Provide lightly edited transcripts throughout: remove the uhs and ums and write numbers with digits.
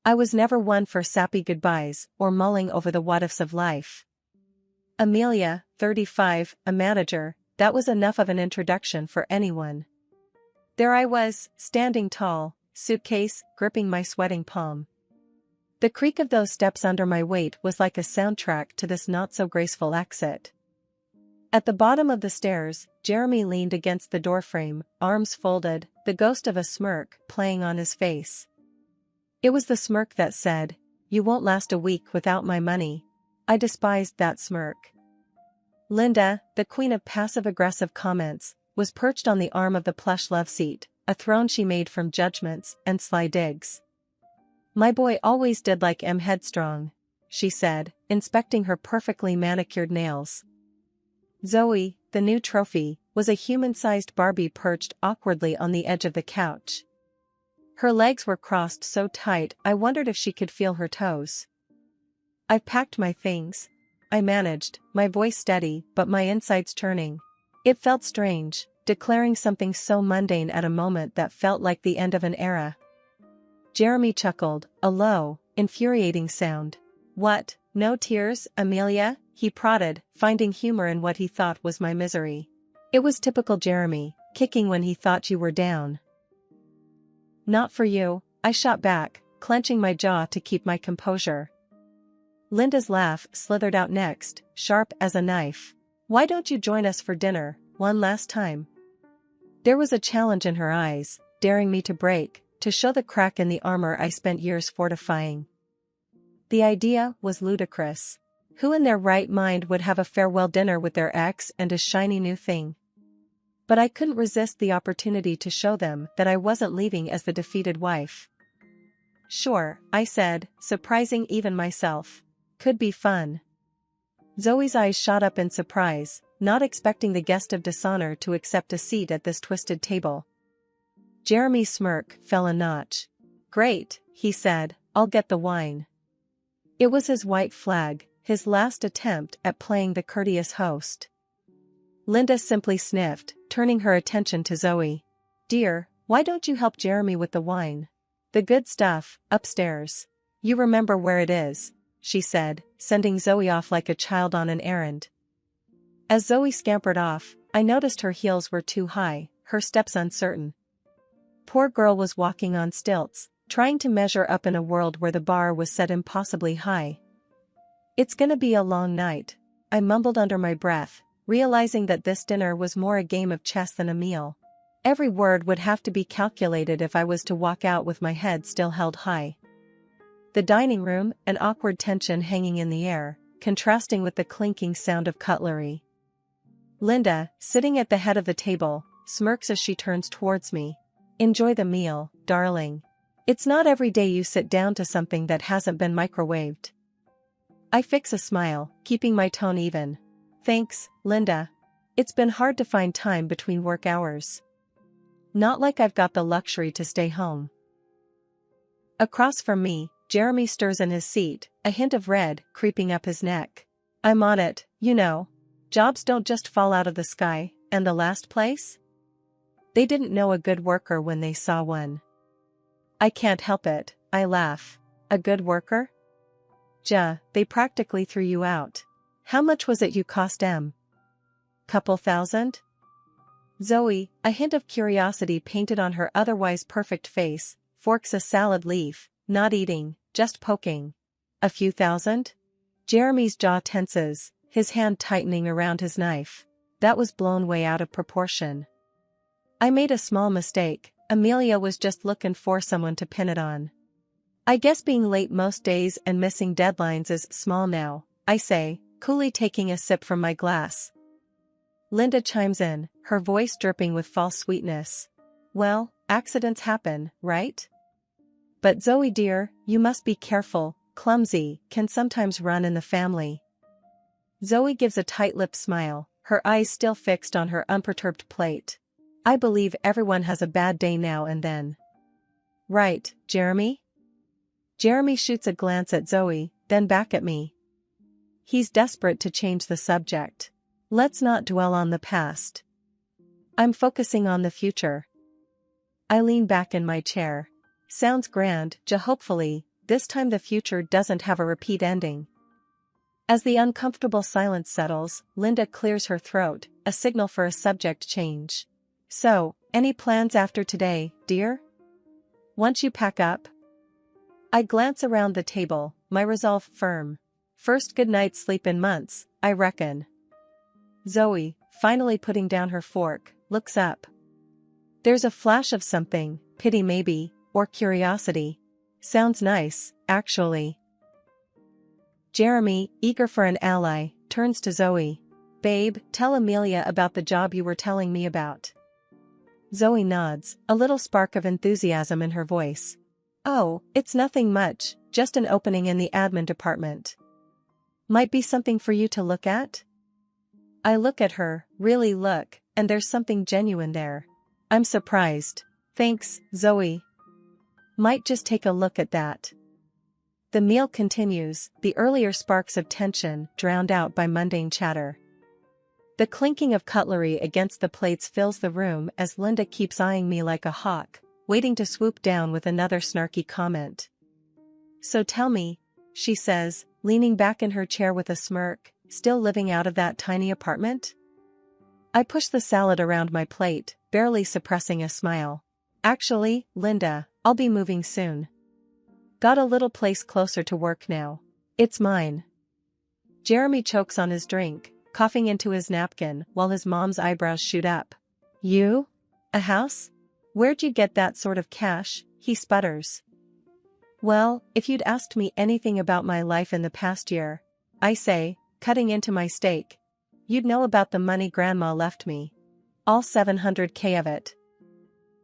I was never one for sappy goodbyes or mulling over the what-ifs of life. Amelia, 35, a manager, that was enough of an introduction for anyone. There I was, standing tall, suitcase gripping my sweating palm. The creak of those steps under my weight was like a soundtrack to this not-so-graceful exit. At the bottom of the stairs, Jeremy leaned against the doorframe, arms folded, the ghost of a smirk playing on his face. It was the smirk that said, "You won't last a week without my money." I despised that smirk. Linda, the queen of passive-aggressive comments, was perched on the arm of the plush love seat, a throne she made from judgments and sly digs. "My boy always did like headstrong," she said, inspecting her perfectly manicured nails. Zoe, the new trophy, was a human-sized Barbie perched awkwardly on the edge of the couch. Her legs were crossed so tight I wondered if she could feel her toes. "I've packed my things," I managed, my voice steady but my insides churning. It felt strange, declaring something so mundane at a moment that felt like the end of an era. Jeremy chuckled, a low, infuriating sound. "What, no tears, Amelia?" he prodded, finding humor in what he thought was my misery. It was typical Jeremy, kicking when he thought you were down. "Not for you," I shot back, clenching my jaw to keep my composure. Linda's laugh slithered out next, sharp as a knife. "Why don't you join us for dinner, one last time?" There was a challenge in her eyes, daring me to break, to show the crack in the armor I spent years fortifying. The idea was ludicrous. Who in their right mind would have a farewell dinner with their ex and a shiny new thing? But I couldn't resist the opportunity to show them that I wasn't leaving as the defeated wife. "Sure," I said, surprising even myself. "Could be fun." Zoe's eyes shot up in surprise, not expecting the guest of dishonor to accept a seat at this twisted table. Jeremy's smirk fell a notch. "Great," he said, "I'll get the wine." It was his white flag, his last attempt at playing the courteous host. Linda simply sniffed, turning her attention to Zoe. "Dear, why don't you help Jeremy with the wine? The good stuff, upstairs. You remember where it is," she said, sending Zoe off like a child on an errand. As Zoe scampered off, I noticed her heels were too high, her steps uncertain. Poor girl was walking on stilts, trying to measure up in a world where the bar was set impossibly high. "It's gonna be a long night," I mumbled under my breath, realizing that this dinner was more a game of chess than a meal. Every word would have to be calculated if I was to walk out with my head still held high. The dining room, an awkward tension hanging in the air, contrasting with the clinking sound of cutlery. Linda, sitting at the head of the table, smirks as she turns towards me. "Enjoy the meal, darling. It's not every day you sit down to something that hasn't been microwaved." I fix a smile, keeping my tone even. "Thanks, Linda. It's been hard to find time between work hours. Not like I've got the luxury to stay home." Across from me, Jeremy stirs in his seat, a hint of red creeping up his neck. "I'm on it, you know. Jobs don't just fall out of the sky, and the last place? They didn't know a good worker when they saw one." "I can't help it," I laugh. "A good worker? They practically threw you out. How much was it you cost em? Couple thousand?" Zoe, a hint of curiosity painted on her otherwise perfect face, forks a salad leaf, not eating, just poking. "A few thousand?" Jeremy's jaw tenses, his hand tightening around his knife. That was blown way out of proportion. I made a small mistake. Amelia was just looking for someone to pin it on. "I guess being late most days and missing deadlines is small now," I say, coolly taking a sip from my glass. Linda chimes in, her voice dripping with false sweetness. "Well, accidents happen, right? But Zoe dear, you must be careful, clumsy can sometimes run in the family." Zoe gives a tight-lipped smile, her eyes still fixed on her unperturbed plate. "I believe everyone has a bad day now and then." "Right, Jeremy?" Jeremy shoots a glance at Zoe, then back at me. He's desperate to change the subject. "Let's not dwell on the past. I'm focusing on the future." I lean back in my chair. "Sounds grand, hopefully, this time the future doesn't have a repeat ending. As the uncomfortable silence settles, Linda clears her throat, a signal for a subject change. So, any plans after today, dear? Once you pack up? I glance around the table, my resolve firm. First good night's sleep in months, I reckon. Zoe, finally putting down her fork, looks up. There's a flash of something, pity maybe, or curiosity. Sounds nice, actually. Jeremy, eager for an ally, turns to Zoe. Babe, tell Amelia about the job you were telling me about. Zoe nods, a little spark of enthusiasm in her voice. Oh, it's nothing much, just an opening in the admin department. Might be something for you to look at? I look at her, really look, and there's something genuine there. I'm surprised. Thanks, Zoe. Might just take a look at that. The meal continues, the earlier sparks of tension drowned out by mundane chatter. The clinking of cutlery against the plates fills the room as Linda keeps eyeing me like a hawk, waiting to swoop down with another snarky comment. So tell me, she says, leaning back in her chair with a smirk, still living out of that tiny apartment? I push the salad around my plate, barely suppressing a smile. Actually, Linda, I'll be moving soon. Got a little place closer to work now. It's mine. Jeremy chokes on his drink, coughing into his napkin while his mom's eyebrows shoot up. You? A house? Where'd you get that sort of cash? He sputters. Well, if you'd asked me anything about my life in the past year, I say, cutting into my steak, you'd know about the money Grandma left me. All $700K of it.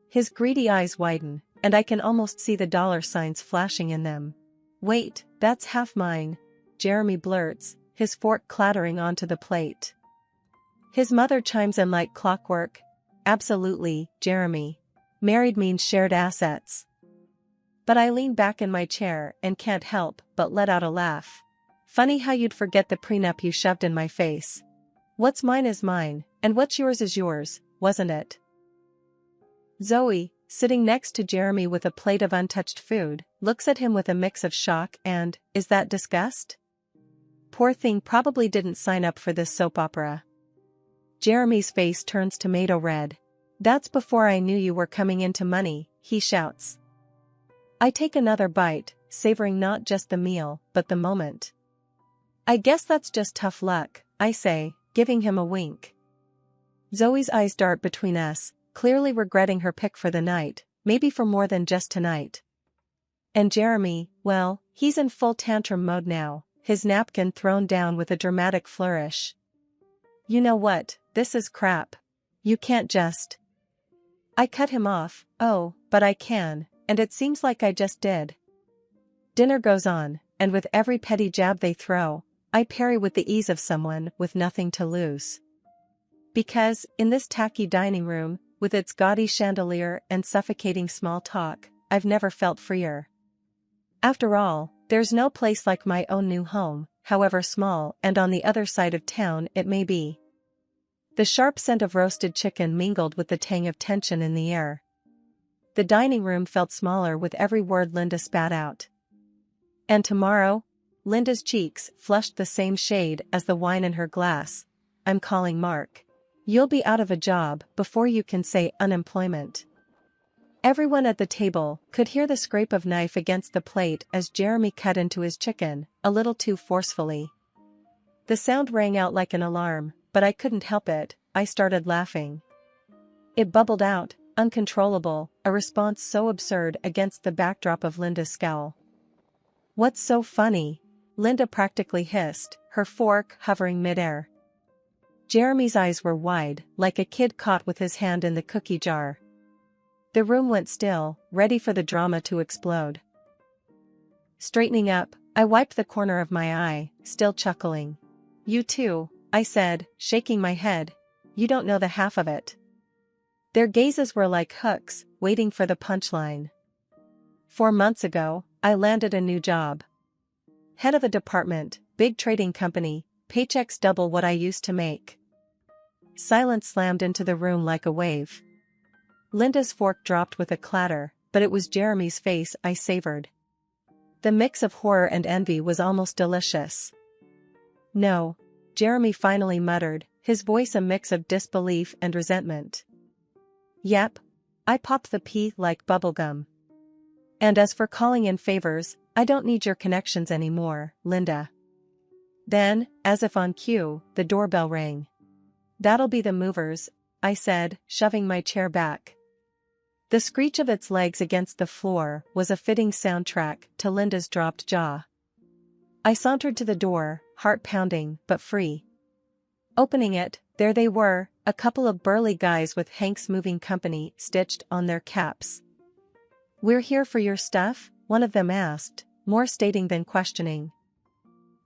His greedy eyes widen, and I can almost see the dollar signs flashing in them. Wait, that's half mine, Jeremy blurts, his fork clattering onto the plate. His mother chimes in like clockwork. Absolutely, Jeremy. Married means shared assets. But I lean back in my chair and can't help but let out a laugh. Funny how you'd forget the prenup you shoved in my face. What's mine is mine, and what's yours is yours, wasn't it? Zoe, sitting next to Jeremy with a plate of untouched food, looks at him with a mix of shock and, is that disgust? Poor thing probably didn't sign up for this soap opera. Jeremy's face turns tomato red. That's before I knew you were coming into money, he shouts. I take another bite, savoring not just the meal, but the moment. I guess that's just tough luck, I say, giving him a wink. Zoe's eyes dart between us, clearly regretting her pick for the night, maybe for more than just tonight. And Jeremy, well, he's in full tantrum mode now, his napkin thrown down with a dramatic flourish. You know what, this is crap. You can't just. I cut him off, oh, but I can, and it seems like I just did. Dinner goes on, and with every petty jab they throw, I parry with the ease of someone with nothing to lose. Because, in this tacky dining room, with its gaudy chandelier and suffocating small talk, I've never felt freer. After all, there's no place like my own new home, however small and on the other side of town it may be. The sharp scent of roasted chicken mingled with the tang of tension in the air. The dining room felt smaller with every word Linda spat out. And tomorrow? Linda's cheeks flushed the same shade as the wine in her glass. I'm calling Mark. You'll be out of a job before you can say unemployment. Everyone at the table could hear the scrape of knife against the plate as Jeremy cut into his chicken, a little too forcefully. The sound rang out like an alarm, but I couldn't help it, I started laughing. It bubbled out, uncontrollable, a response so absurd against the backdrop of Linda's scowl. What's so funny? Linda practically hissed, her fork hovering midair. Jeremy's eyes were wide, like a kid caught with his hand in the cookie jar. The room went still, ready for the drama to explode. Straightening up, I wiped the corner of my eye, still chuckling. You too, I said, shaking my head. You don't know the half of it. Their gazes were like hooks, waiting for the punchline. 4 months ago, I landed a new job. Head of a department, big trading company, paychecks double what I used to make. Silence slammed into the room like a wave. Linda's fork dropped with a clatter, but it was Jeremy's face I savored. The mix of horror and envy was almost delicious. No, Jeremy finally muttered, his voice a mix of disbelief and resentment. Yep. I popped the pea like bubblegum. And as for calling in favors, I don't need your connections anymore, Linda. Then, as if on cue, the doorbell rang. That'll be the movers, I said, shoving my chair back. The screech of its legs against the floor was a fitting soundtrack to Linda's dropped jaw. I sauntered to the door, heart pounding but free. Opening it, there they were, a couple of burly guys with Hank's Moving Company stitched on their caps. "We're here for your stuff?" one of them asked, more stating than questioning.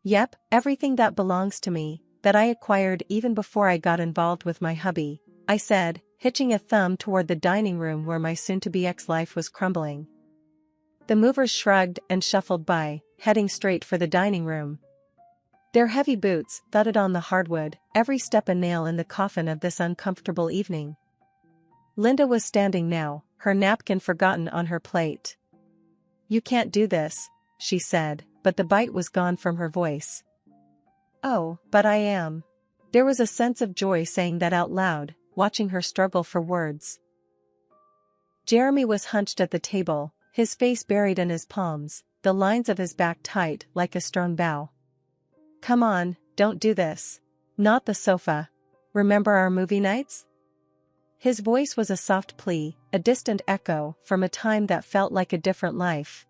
"Yep, everything that belongs to me, that I acquired even before I got involved with my hubby," I said, hitching a thumb toward the dining room where my soon-to-be ex-life was crumbling. The movers shrugged and shuffled by, heading straight for the dining room. Their heavy boots thudded on the hardwood, every step a nail in the coffin of this uncomfortable evening. Linda was standing now, her napkin forgotten on her plate. "You can't do this," she said, but the bite was gone from her voice. "Oh, but I am." There was a sense of joy saying that out loud, watching her struggle for words. Jeremy was hunched at the table, his face buried in his palms, the lines of his back tight like a strung bow. "Come on, don't do this. Not the sofa. Remember our movie nights?" His voice was a soft plea, a distant echo from a time that felt like a different life.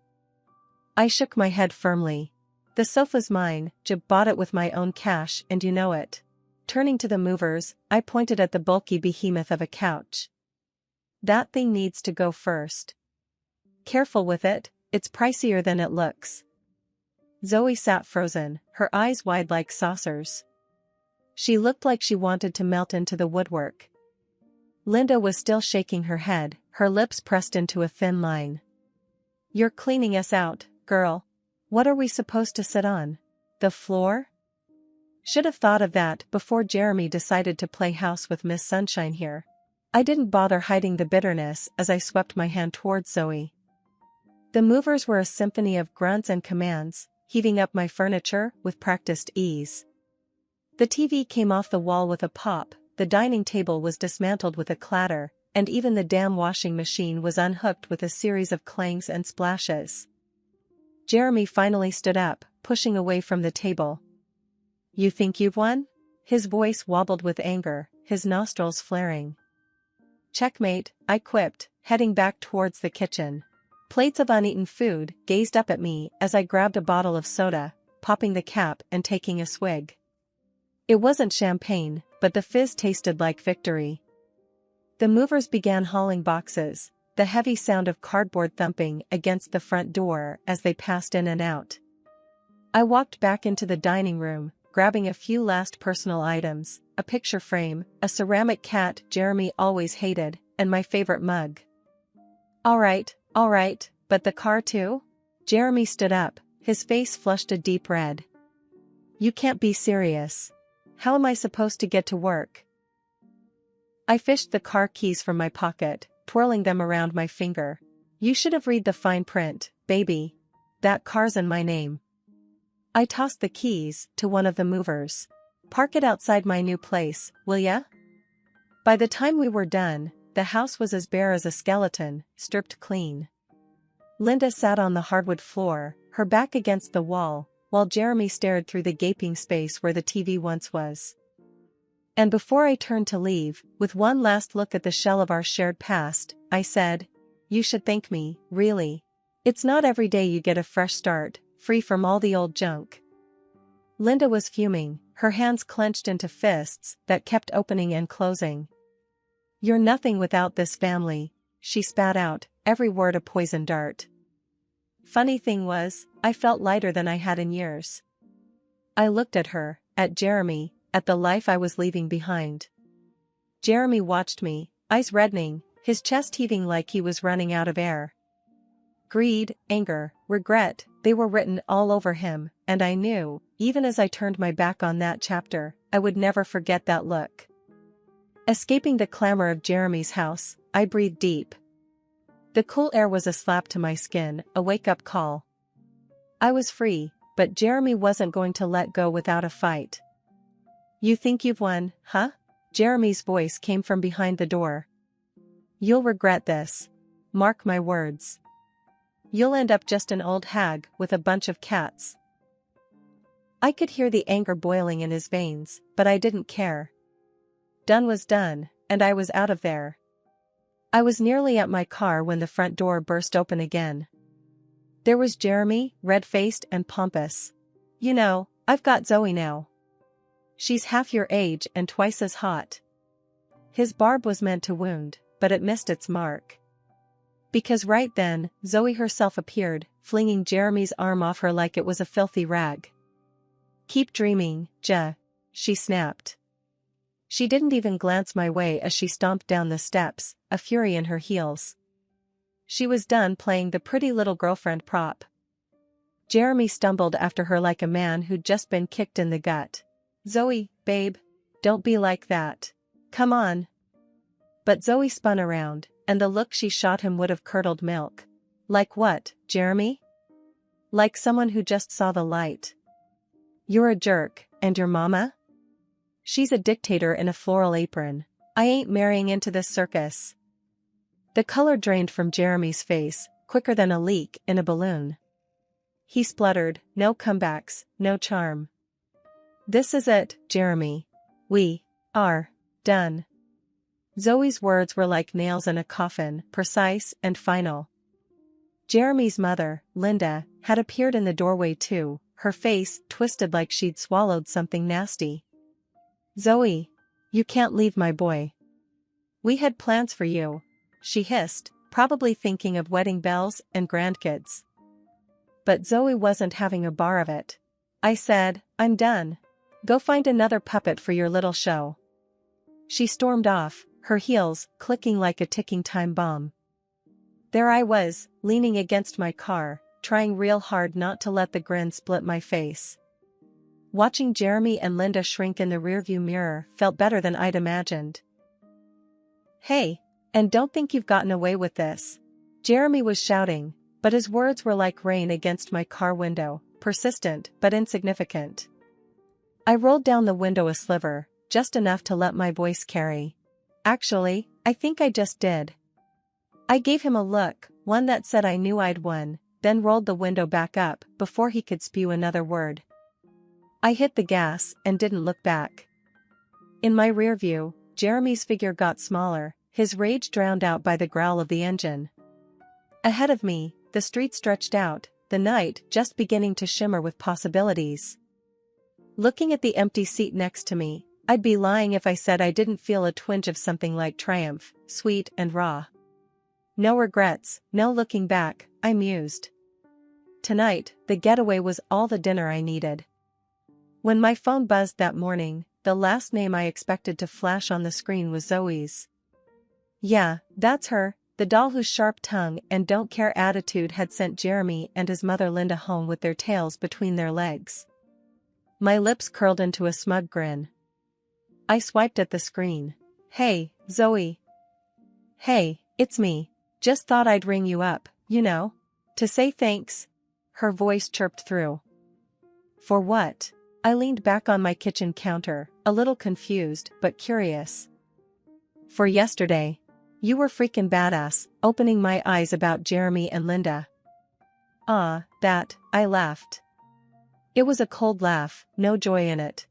I shook my head firmly. "The sofa's mine, Jib bought it with my own cash and you know it." Turning to the movers, I pointed at the bulky behemoth of a couch. "That thing needs to go first. Careful with it, it's pricier than it looks." Zoe sat frozen, her eyes wide like saucers. She looked like she wanted to melt into the woodwork. Linda was still shaking her head, her lips pressed into a thin line. "You're cleaning us out, girl. What are we supposed to sit on? The floor?" Should have thought of that before Jeremy decided to play house with Miss Sunshine here. I didn't bother hiding the bitterness as I swept my hand towards Zoe. The movers were a symphony of grunts and commands, heaving up my furniture with practiced ease. The TV came off the wall with a pop, the dining table was dismantled with a clatter, and even the damn washing machine was unhooked with a series of clangs and splashes. Jeremy finally stood up, pushing away from the table. "You think you've won?" His voice wobbled with anger, his nostrils flaring. "Checkmate," I quipped, heading back towards the kitchen. Plates of uneaten food gazed up at me as I grabbed a bottle of soda, popping the cap and taking a swig. It wasn't champagne, but the fizz tasted like victory. The movers began hauling boxes, the heavy sound of cardboard thumping against the front door as they passed in and out. I walked back into the dining room, grabbing a few last personal items, a picture frame, a ceramic cat Jeremy always hated, and my favorite mug. All right, but the car too?" Jeremy stood up, his face flushed a deep red. "You can't be serious. How am I supposed to get to work?" I fished the car keys from my pocket, twirling them around my finger. "You should have read the fine print, baby. That car's in my name." I tossed the keys to one of the movers. "Park it outside my new place, will ya?" By the time we were done, the house was as bare as a skeleton, stripped clean. Linda sat on the hardwood floor, her back against the wall, while Jeremy stared through the gaping space where the TV once was. And before I turned to leave, with one last look at the shell of our shared past, I said, "You should thank me, really. It's not every day you get a fresh start, free from all the old junk." Linda was fuming, her hands clenched into fists that kept opening and closing. "You're nothing without this family," she spat out, every word a poison dart. Funny thing was, I felt lighter than I had in years. I looked at her, at Jeremy, at the life I was leaving behind. Jeremy watched me, eyes reddening, his chest heaving like he was running out of air. Greed, anger, regret, they were written all over him, and I knew, even as I turned my back on that chapter, I would never forget that look. Escaping the clamor of Jeremy's house, I breathed deep. The cool air was a slap to my skin, a wake-up call. I was free, but Jeremy wasn't going to let go without a fight. You think you've won, huh? Jeremy's voice came from behind the door. You'll regret this. Mark my words. You'll end up just an old hag with a bunch of cats. I could hear the anger boiling in his veins, but I didn't care. Done was done, and I was out of there. I was nearly at my car when the front door burst open again. There was Jeremy, red-faced and pompous. You know, I've got Zoe now. She's half your age and twice as hot. His barb was meant to wound, but it missed its mark. Because right then, Zoe herself appeared, flinging Jeremy's arm off her like it was a filthy rag. Keep dreaming, she snapped. She didn't even glance my way as she stomped down the steps, a fury in her heels. She was done playing the pretty little girlfriend prop. Jeremy stumbled after her like a man who'd just been kicked in the gut. Zoe, babe, don't be like that. Come on. But Zoe spun around, and the look she shot him would have curdled milk. Like what, Jeremy? Like someone who just saw the light. You're a jerk, and your mama? She's a dictator in a floral apron. I ain't marrying into this circus. The color drained from Jeremy's face, quicker than a leak in a balloon. He spluttered, no comebacks, no charm. This is it, Jeremy. We are done. Zoe's words were like nails in a coffin, precise and final. Jeremy's mother, Linda, had appeared in the doorway too, her face twisted like she'd swallowed something nasty. Zoe, you can't leave my boy. We had plans for you, she hissed, probably thinking of wedding bells and grandkids. But Zoe wasn't having a bar of it. I said, I'm done. Go find another puppet for your little show. She stormed off, her heels clicking like a ticking time bomb. There I was, leaning against my car, trying real hard not to let the grin split my face. Watching Jeremy and Linda shrink in the rearview mirror felt better than I'd imagined. Hey, and don't think you've gotten away with this. Jeremy was shouting, but his words were like rain against my car window, persistent but insignificant. I rolled down the window a sliver, just enough to let my voice carry. Actually, I think I just did. I gave him a look, one that said I knew I'd won, then rolled the window back up before he could spew another word. I hit the gas and didn't look back. In my rear view, Jeremy's figure got smaller, his rage drowned out by the growl of the engine. Ahead of me, the street stretched out, the night just beginning to shimmer with possibilities. Looking at the empty seat next to me, I'd be lying if I said I didn't feel a twinge of something like triumph, sweet and raw. No regrets, no looking back, I mused. Tonight, the getaway was all the dinner I needed. When my phone buzzed that morning, the last name I expected to flash on the screen was Zoe's. Yeah, that's her, the doll whose sharp tongue and don't care attitude had sent Jeremy and his mother Linda home with their tails between their legs. My lips curled into a smug grin. I swiped at the screen. Hey, Zoe. Hey, it's me. Just thought I'd ring you up, you know. To say thanks. Her voice chirped through. For what? I leaned back on my kitchen counter, a little confused but curious. For yesterday. You were freaking badass, opening my eyes about Jeremy and Linda. That, I laughed. It was a cold laugh, no joy in it.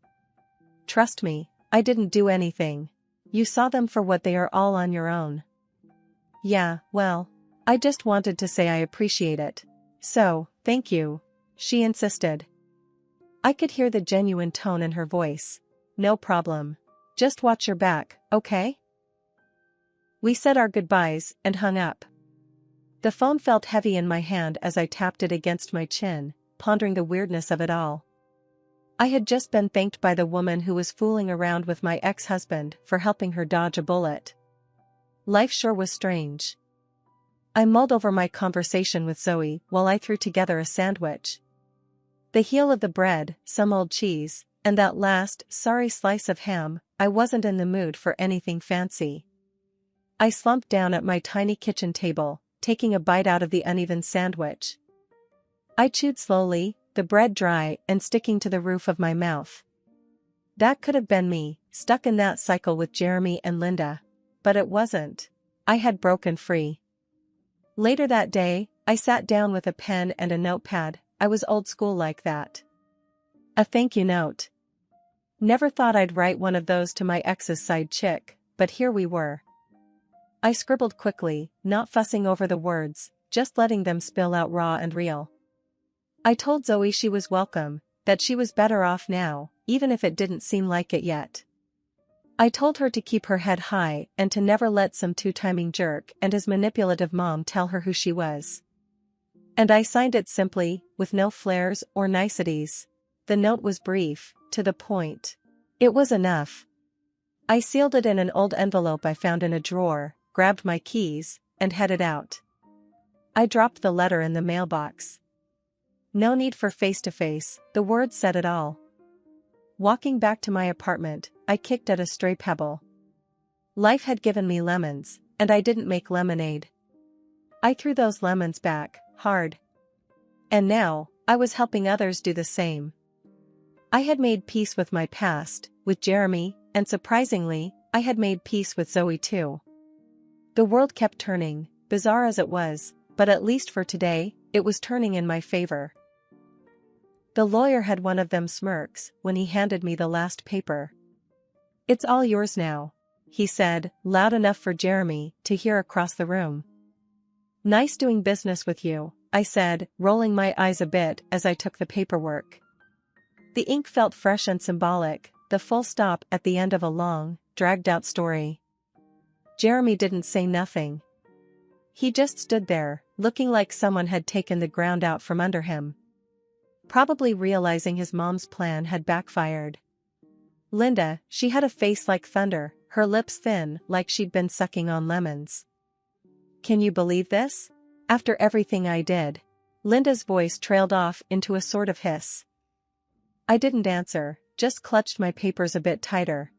Trust me, I didn't do anything. You saw them for what they are all on your own. Yeah, well, I just wanted to say I appreciate it. So, thank you, she insisted. I could hear the genuine tone in her voice. No problem. Just watch your back, okay? We said our goodbyes and hung up. The phone felt heavy in my hand as I tapped it against my chin, pondering the weirdness of it all. I had just been thanked by the woman who was fooling around with my ex-husband for helping her dodge a bullet. Life sure was strange. I mulled over my conversation with Zoe while I threw together a sandwich. The heel of the bread, some old cheese, and that last, sorry slice of ham. I wasn't in the mood for anything fancy. I slumped down at my tiny kitchen table, taking a bite out of the uneven sandwich. I chewed slowly, the bread dry and sticking to the roof of my mouth. That could have been me, stuck in that cycle with Jeremy and Linda. But it wasn't. I had broken free. Later that day, I sat down with a pen and a notepad. I was old school like that. A thank you note. Never thought I'd write one of those to my ex's side chick, but here we were. I scribbled quickly, not fussing over the words, just letting them spill out raw and real. I told Zoe she was welcome, that she was better off now, even if it didn't seem like it yet. I told her to keep her head high and to never let some two-timing jerk and his manipulative mom tell her who she was. And I signed it simply, with no flares or niceties. The note was brief, to the point. It was enough. I sealed it in an old envelope I found in a drawer, grabbed my keys, and headed out. I dropped the letter in the mailbox. No need for face-to-face, the words said it all. Walking back to my apartment, I kicked at a stray pebble. Life had given me lemons, and I didn't make lemonade. I threw those lemons back, hard. And now, I was helping others do the same. I had made peace with my past, with Jeremy, and surprisingly, I had made peace with Zoe too. The world kept turning, bizarre as it was, but at least for today, it was turning in my favor. The lawyer had one of them smirks when he handed me the last paper. "It's all yours now," he said, loud enough for Jeremy to hear across the room. "Nice doing business with you," I said, rolling my eyes a bit as I took the paperwork. The ink felt fresh and symbolic, the full stop at the end of a long, dragged-out story. Jeremy didn't say nothing. He just stood there, looking like someone had taken the ground out from under him. Probably realizing his mom's plan had backfired. Linda, she had a face like thunder, her lips thin like she'd been sucking on lemons. "Can you believe this? After everything I did." Linda's voice trailed off into a sort of hiss. I didn't answer, just clutched my papers a bit tighter.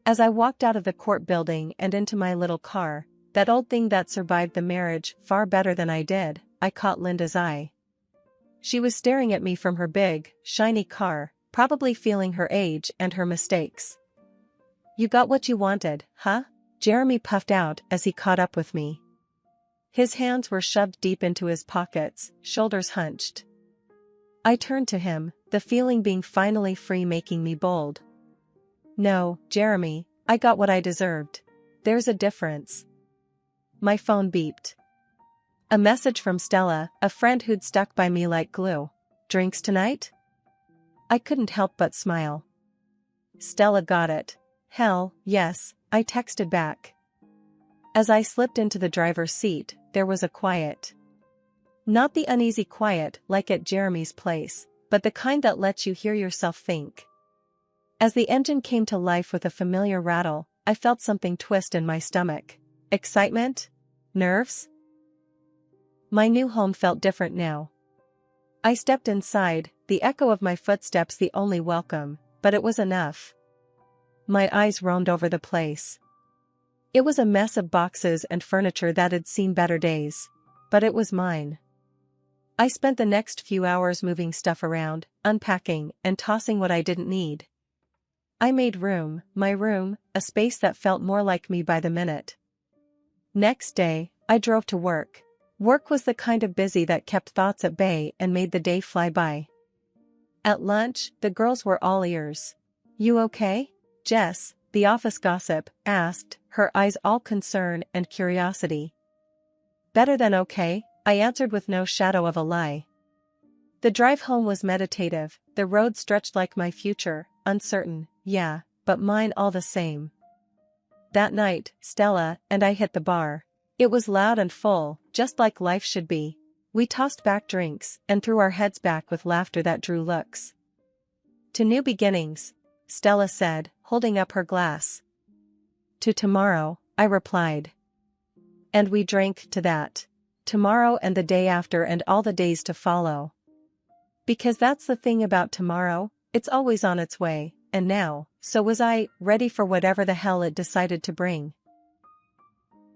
As I walked out of the court building and into my little car, that old thing that survived the marriage far better than I did, I caught Linda's eye. She was staring at me from her big, shiny car, probably feeling her age and her mistakes. "You got what you wanted, huh?" Jeremy puffed out as he caught up with me. His hands were shoved deep into his pockets, shoulders hunched. I turned to him, the feeling being finally free making me bold. "No, Jeremy, I got what I deserved. There's a difference." My phone beeped. A message from Stella, a friend who'd stuck by me like glue. "Drinks tonight?" I couldn't help but smile. Stella got it. "Hell, yes," I texted back. As I slipped into the driver's seat, there was a quiet. Not the uneasy quiet like at Jeremy's place, but the kind that lets you hear yourself think. As the engine came to life with a familiar rattle, I felt something twist in my stomach. Excitement? Nerves? My new home felt different now. I stepped inside, the echo of my footsteps the only welcome, but it was enough. My eyes roamed over the place. It was a mess of boxes and furniture that had seen better days. But it was mine. I spent the next few hours moving stuff around, unpacking, and tossing what I didn't need. I made room, my room, a space that felt more like me by the minute. Next day, I drove to work. Work was the kind of busy that kept thoughts at bay and made the day fly by. At lunch, the girls were all ears. "You okay?" Jess, the office gossip, asked, her eyes all concern and curiosity. "Better than okay," I answered with no shadow of a lie. The drive home was meditative, the road stretched like my future, uncertain, yeah, but mine all the same. That night, Stella and I hit the bar. It was loud and full, just like life should be. We tossed back drinks and threw our heads back with laughter that drew looks. "To new beginnings," Stella said, holding up her glass. "To tomorrow," I replied. And we drank to that. Tomorrow and the day after and all the days to follow. Because that's the thing about tomorrow, it's always on its way, and now, so was I, ready for whatever the hell it decided to bring.